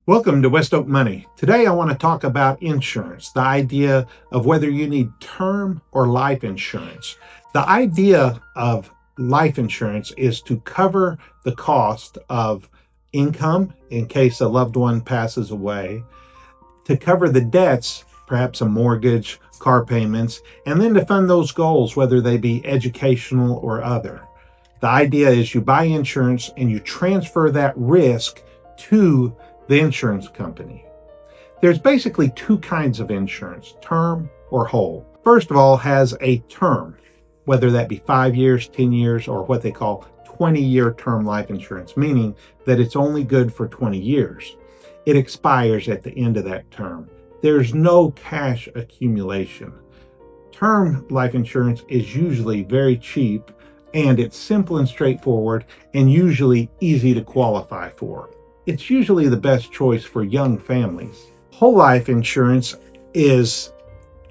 Welcome to West Oak Money. Today I want to talk about insurance, the idea of whether you need term or life insurance. The idea of life insurance is to cover the cost of income in case a loved one passes away, to cover the debts, perhaps a mortgage, car payments, and then to fund those goals, whether they be educational or other. The idea is you buy insurance and you transfer that risk to the insurance company. There's basically two kinds of insurance, term or whole. First of all, has a term, whether that be 5 years, 10 years, or what they call 20-year term life insurance, meaning that it's only good for 20 years. It expires at the end of that term. There's no cash accumulation. Term life insurance is usually very cheap, and it's simple and straightforward and usually easy to qualify for. It's usually the best choice for young families. Whole life insurance is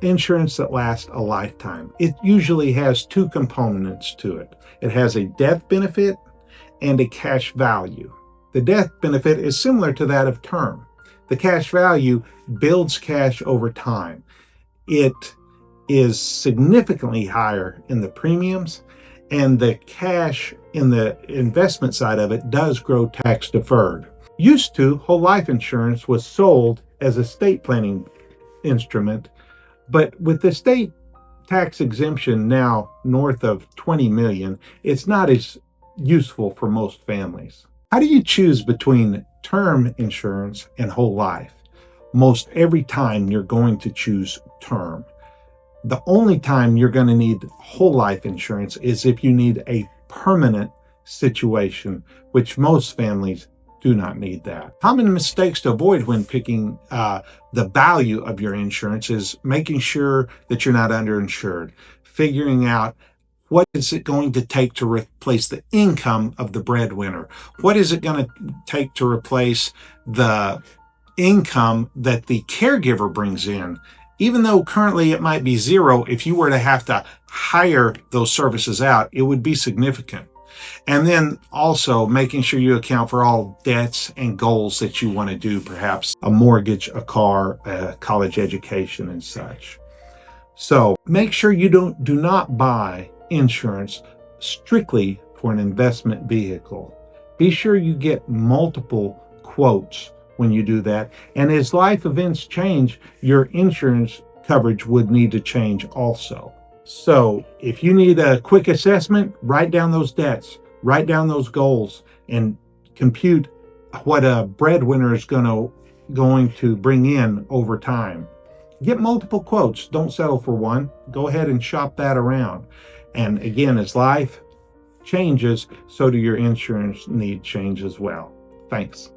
insurance that lasts a lifetime. It usually has two components to it. It has a death benefit and a cash value. The death benefit is similar to that of term. The cash value builds cash over time. It is significantly higher in the premiums, and the cash in the investment side of it does grow tax deferred. Used to, whole life insurance was sold as a estate planning instrument, but with the state tax exemption now north of 20 million, it's not as useful for most families. How do you choose between term insurance and whole life? Most every time you're going to choose term. The only time you're going to need whole life insurance is if you need a permanent situation, which most families do not need that. Common mistakes to avoid when picking the value of your insurance is making sure that you're not underinsured, figuring out what is it going to take to replace the income of the breadwinner? What is it going to take to replace the income that the caregiver brings in? Even though currently it might be zero, if you were to have to hire those services out, it would be significant. And then also making sure you account for all debts and goals that you want to do, perhaps a mortgage, a car, a college education, and such. So make sure you do not buy insurance strictly for an investment vehicle. Be sure you get multiple quotes when you do that. And as life events change, your insurance coverage would need to change also. So if you need a quick assessment, write down those debts, write down those goals, and compute what a breadwinner is going to bring in over time. Get multiple quotes. Don't settle for one. Go ahead and shop that around. And again, as life changes, so do your insurance need change as well. Thanks.